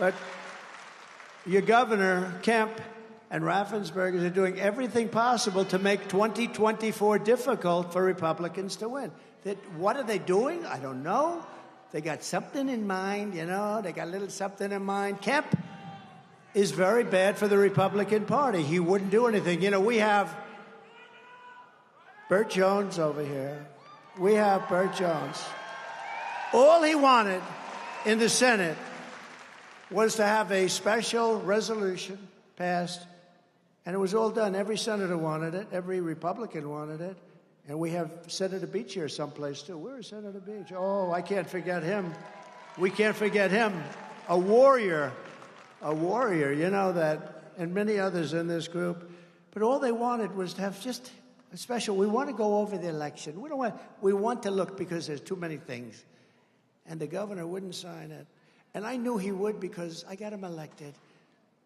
But your governor, Kemp, and Raffensperger are doing everything possible to make 2024 difficult for Republicans to win. What are they doing? I don't know. They got something in mind, you know. They got a little something in mind. Kemp is very bad for the Republican Party. He wouldn't do anything. You know, we have Burt Jones over here. We have Burt Jones. All he wanted in the Senate was to have a special resolution passed, and it was all done. Every senator wanted it. Every Republican wanted it. And we have Senator Beach here someplace, too. Where is Senator Beach? Oh, I can't forget him. We can't forget him. A warrior, you know that, and many others in this group. But all they wanted was to have just a special. We want to go over the election. We want to look because there's too many things. And the governor wouldn't sign it. And I knew he would because I got him elected.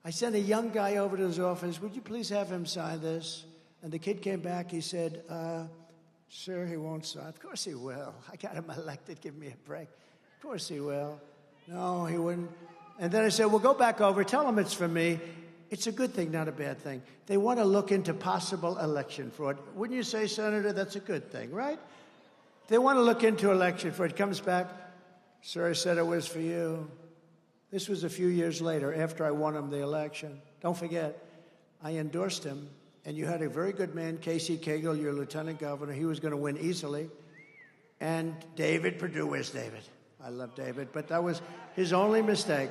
I sent a young guy over to his office. Would you please have him sign this? And the kid came back. He said, sir, he won't sign. Of course he will. I got him elected. Give me a break. Of course he will. No, he wouldn't. And then I said, well, go back over. Tell him it's for me. It's a good thing, not a bad thing. They want to look into possible election fraud. Wouldn't you say, Senator, that's a good thing, right? They want to look into election fraud. It comes back, sir, I said it was for you. This was a few years later after I won him the election. Don't forget, I endorsed him. And you had a very good man, Casey Cagle, your lieutenant governor. He was going to win easily. And David Perdue, where's David? I love David, but that was his only mistake.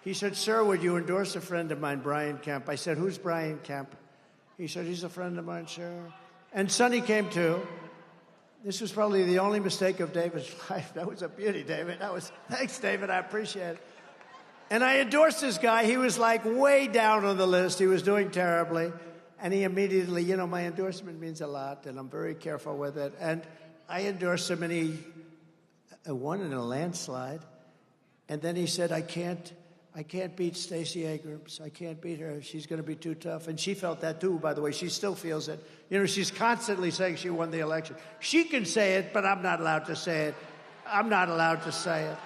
He said, sir, would you endorse a friend of mine, Brian Kemp? I said, who's Brian Kemp? He said, he's a friend of mine, sir. And Sonny came too. This was probably the only mistake of David's life. That was a beauty, David. Thanks, David, I appreciate it. And I endorsed this guy. He was like way down on the list. He was doing terribly. And he immediately, you know, my endorsement means a lot, and I'm very careful with it. And I endorsed him, and he won in a landslide. And then he said, I can't beat Stacey Abrams. I can't beat her. She's going to be too tough. And she felt that, too, by the way. She still feels it. You know, she's constantly saying she won the election. She can say it, but I'm not allowed to say it. I'm not allowed to say it.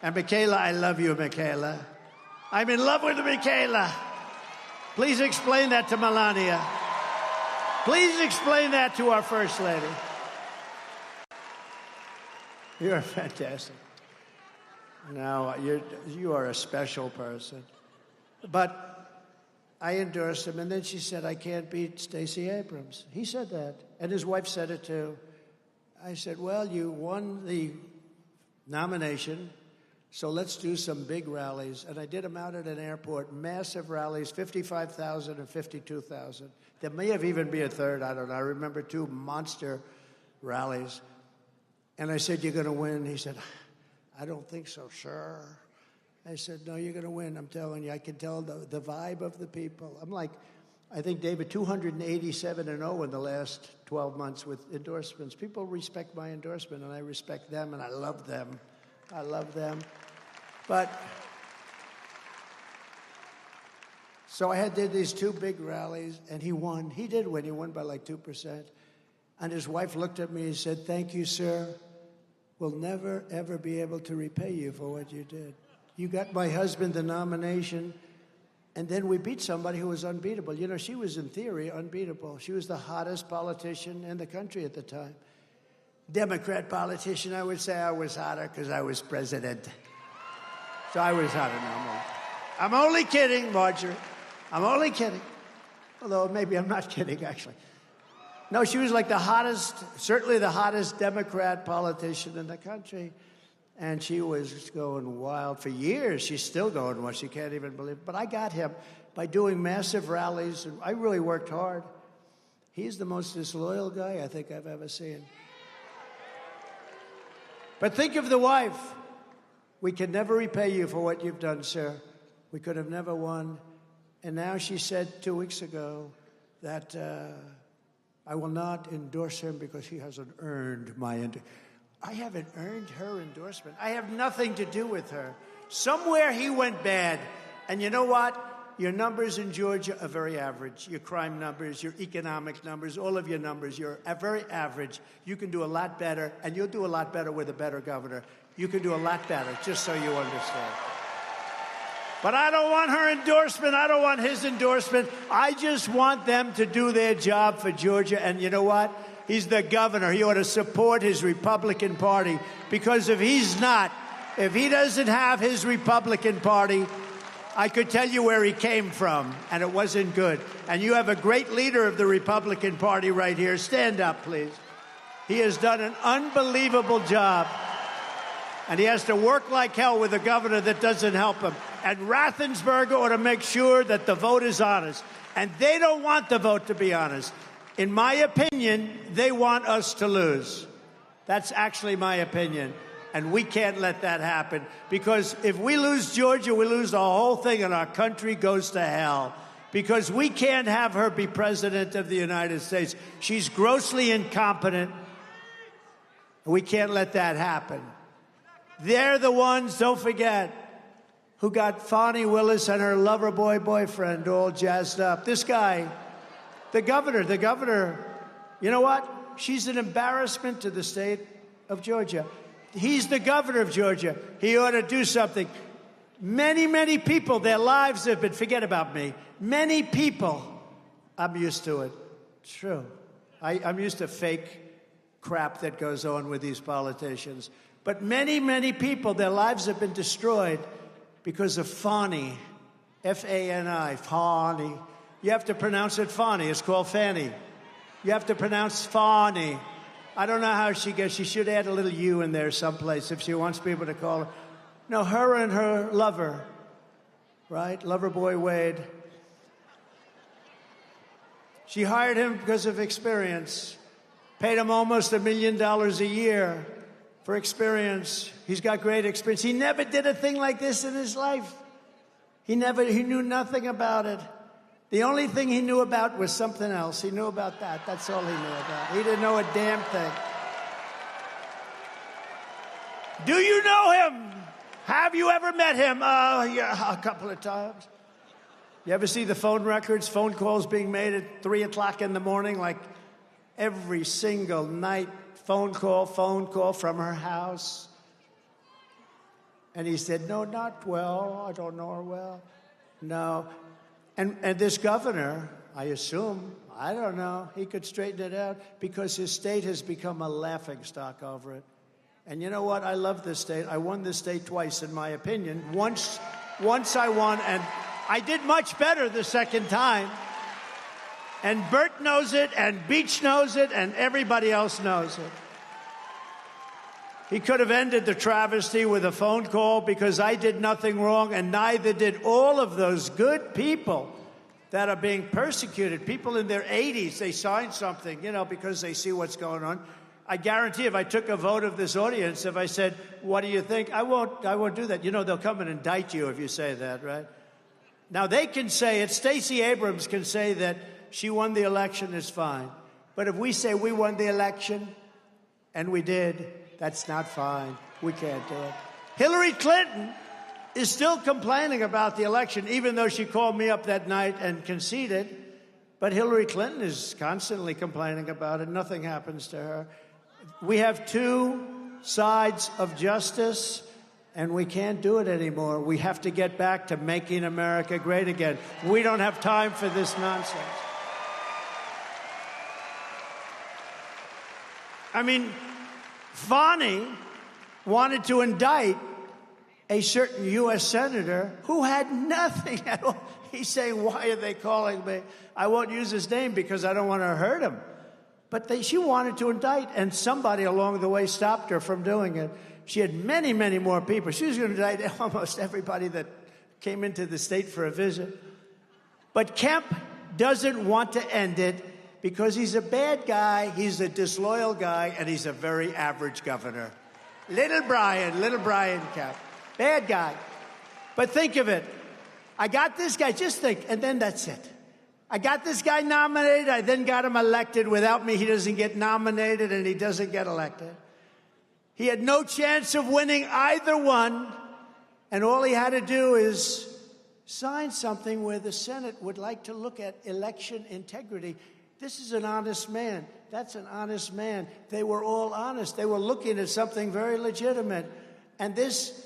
And Michaela, I love you, Michaela. I'm in love with Michaela. Please explain that to Melania. Please explain that to our First Lady. You're fantastic. Now, you are a special person. But I endorsed him, and then she said, I can't beat Stacey Abrams. He said that, and his wife said it too. I said, well, you won the nomination, so let's do some big rallies. And I did them out at an airport, massive rallies, 55,000 and 52,000. There may have even been a third, I don't know. I remember 2 monster rallies. And I said, you're going to win. He said, I don't think so, sir. I said, no, you're going to win. I'm telling you, I can tell the vibe of the people. I'm like, I think, David, 287-0 in the last 12 months with endorsements. People respect my endorsement, and I respect them, and I love them. I love them. But so I did these 2 big rallies, and he won. He did win. He won by like 2%. And his wife looked at me and said, thank you, sir. We'll never, ever be able to repay you for what you did. You got my husband the nomination, and then we beat somebody who was unbeatable. You know, she was, in theory, unbeatable. She was the hottest politician in the country at the time. Democrat politician, I would say I was hotter because I was president. So I was hotter than I'm only kidding, Marjorie. I'm only kidding. Although maybe I'm not kidding, actually. No, she was like the hottest, certainly the hottest Democrat politician in the country. And she was going wild for years. She's still going wild. She can't even believe it. But I got him by doing massive rallies. And I really worked hard. He's the most disloyal guy I think I've ever seen. But think of the wife. We can never repay you for what you've done, sir. We could have never won. And now she said 2 weeks ago that I will not endorse him because he hasn't earned my endorsement. I haven't earned her endorsement. I have nothing to do with her. Somewhere he went bad. And you know what? Your numbers in Georgia are very average. Your crime numbers, your economic numbers, all of your numbers, you're very average. You can do a lot better, and you'll do a lot better with a better governor. You can do a lot better, just so you understand. But I don't want her endorsement. I don't want his endorsement. I just want them to do their job for Georgia. And you know what? He's the governor. He ought to support his Republican Party, because if he doesn't have his Republican Party, I could tell you where he came from, and it wasn't good. And you have a great leader of the Republican Party right here. Stand up, please. He has done an unbelievable job, and he has to work like hell with a governor that doesn't help him. And Raffensperger ought to make sure that the vote is honest. And they don't want the vote to be honest. In my opinion, they want us to lose. That's actually my opinion. And we can't let that happen, because if we lose Georgia, we lose the whole thing and our country goes to hell, because we can't have her be president of the United States. She's grossly incompetent. We can't let that happen. They're the ones, don't forget, who got Fani Willis and her lover boy boyfriend all jazzed up. This guy, the governor, you know what? She's an embarrassment to the state of Georgia. He's the governor of Georgia. He ought to do something. Many, many people, their lives have been, forget about me, many people, I'm used to it. It's true. I'm used to fake crap that goes on with these politicians. But many, many people, their lives have been destroyed because of Fani, F-A-N-I, Fani. You have to pronounce it Fani. It's called Fani. You have to pronounce Fani. I don't know how she gets. She should add a little U in there someplace if she wants people to call her. No, her and her lover, right? Lover boy Wade. She hired him because of experience. Paid him almost $1 million a year for experience. He's got great experience. He never did a thing like this in his life. He knew nothing about it. The only thing he knew about was something else. He knew about that. That's all he knew about. He didn't know a damn thing. Do you know him? Have you ever met him? Yeah, a couple of times. You ever see the phone records, phone calls being made at 3 o'clock in the morning, like every single night, phone call from her house? And he said, no, not well. I don't know her well. No. And this governor, I assume, I don't know, he could straighten it out because his state has become a laughingstock over it. And you know what? I love this state. I won this state twice, in my opinion. Once I won, and I did much better the second time. And Bert knows it, and Beach knows it, and everybody else knows it. He could have ended the travesty with a phone call because I did nothing wrong, and neither did all of those good people that are being persecuted. People in their 80s, they signed something, because they see what's going on. I guarantee if I took a vote of this audience, if I said, what do you think? I won't do that. They'll come and indict you if you say that, right? Now, they can say it. Stacey Abrams can say that she won the election, it's fine. But if we say we won the election, and we did, that's not fine. We can't do it. Hillary Clinton is still complaining about the election, even though she called me up that night and conceded. But Hillary Clinton is constantly complaining about it. Nothing happens to her. We have two sides of justice, and we can't do it anymore. We have to get back to making America great again. We don't have time for this nonsense. I mean, Fani wanted to indict a certain U.S. senator who had nothing at all. He's saying, why are they calling me? I won't use his name because I don't want to hurt him. But she wanted to indict, and somebody along the way stopped her from doing it. She had many, many more people. She was going to indict almost everybody that came into the state for a visit. But Kemp doesn't want to end it because he's a bad guy, he's a disloyal guy, and he's a very average governor. Little Brian Kemp. Bad guy. But think of it. I got this guy, just think, and then that's it. I got this guy nominated, I then got him elected. Without me, he doesn't get nominated and he doesn't get elected. He had no chance of winning either one, and all he had to do is sign something where the Senate would like to look at election integrity. This is an honest man. That's an honest man. They were all honest. They were looking at something very legitimate. And this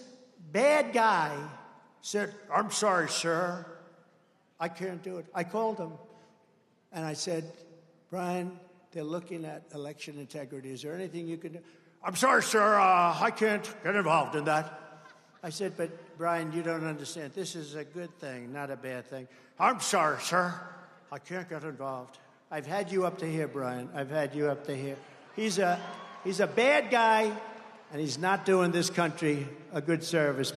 bad guy said, "I'm sorry, sir. I can't do it." I called him, and I said, "Brian, they're looking at election integrity. Is there anything you can do?" "I'm sorry, sir. I can't get involved in that." I said, "But, Brian, you don't understand. This is a good thing, not a bad thing." "I'm sorry, sir. I can't get involved." I've had you up to here, Brian. I've had you up to here. He's a bad guy, and he's not doing this country a good service.